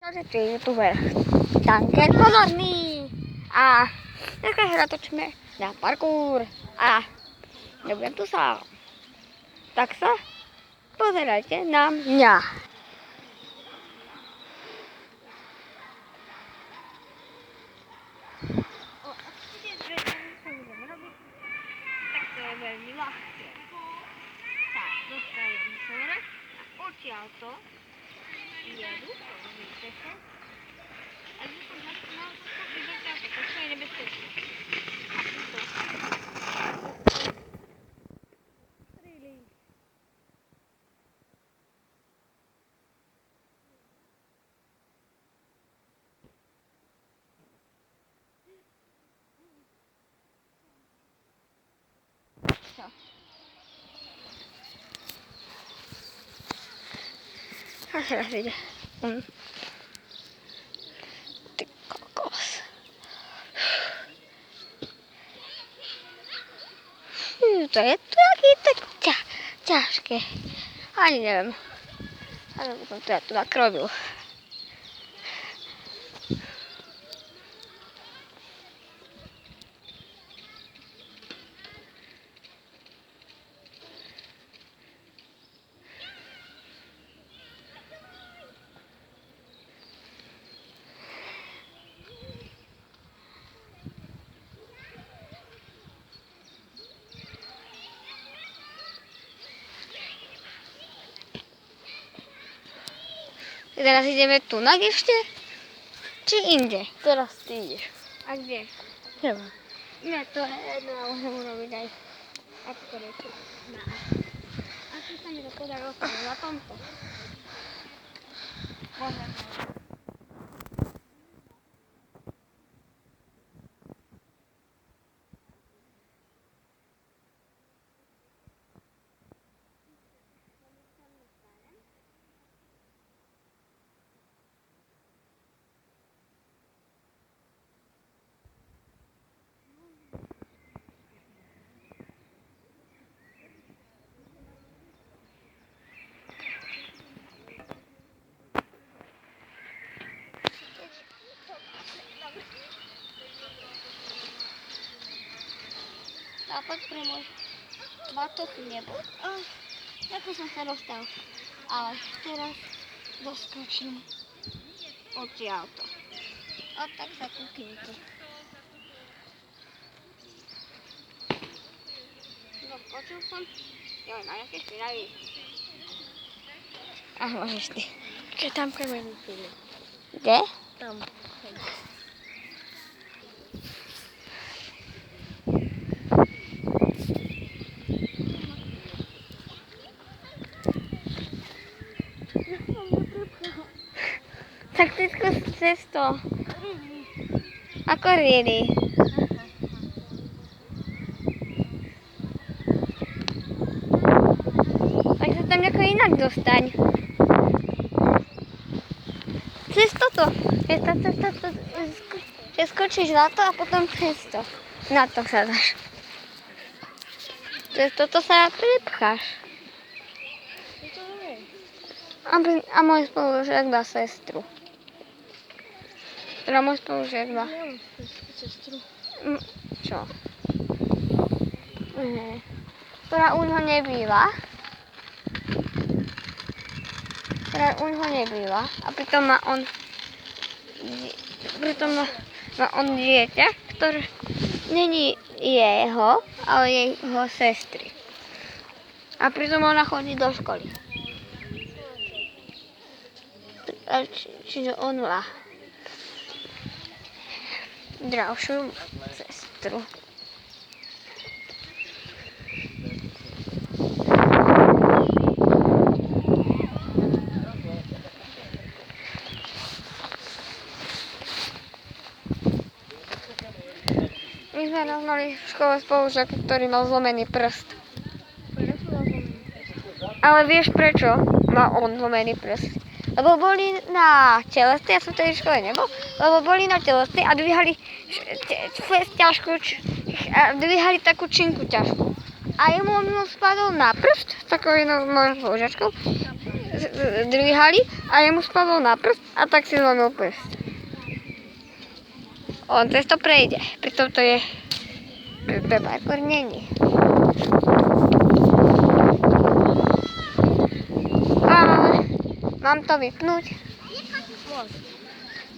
Takže tu je youtuber Tanker pozorný. A dneska hra točíme na parkour. A nebudem tu sám. Tak sa pozerajte na mňa. Tak to je veľmi ľahké. Tak, dostanem hore a odtiaľto jedu, vidíte sa. A když som začínal, to vyberte ako to, čo je nebezpečné. A tuto. Strýli. Čo? A teraz ide. Ty kokos. To je taký tak ťažké. Ani neviem. Ale potom to ja tu tak robil. Teraz ideme tu na ešte? Či inde? Teraz ty ideš. A kde? Treba. Nie, to je jedno, ale môžem urobiť aj aktoré tu. Asi sa mi to podarilo na tomto. Môžem. A poď pre môj batoh nebo. Ako som sa dostal. Ale teraz doskočím odtiaľto. A tak sa kúknite. Doskočil som. Joj, na jaké špinavý. A môžeš ty. Keď tam kamerný film. Kde? Tam. Tak ty skús cesto. Ako really? Tak sa tam nejako inak dostaň. Cez toto. Že skočíš na to a potom cez to. Na to sa dáš. Cez toto sa pripcháš. A môj spolužiak dá sestru. Teda môj spolužiak dá. Sestru. Čo? Ktorá u ňoho nebýva. A pritom má on dieťa, ktoré není jeho, ale jeho sestry. A pritom ona chodí do školy. Čiže on má zdravšiu sestru. My sme raz mali v škole spolužiaka, ktorý mal zlomený prst. Ale vieš prečo má on zlomený prst? Lebo boli na telesnej, ja som v tej škole nebol, lebo boli na telesnej a dvíhali dvíhali takú činku ťažkú. A jemu on spadol na prst, takou jednou mojou spolužiačkou, zdvíhali a jemu spadlo na prst a tak si zlomil prst. On cez to prejde, pritom to je pre parkour není. Ale mám to vypnúť? Môžeš.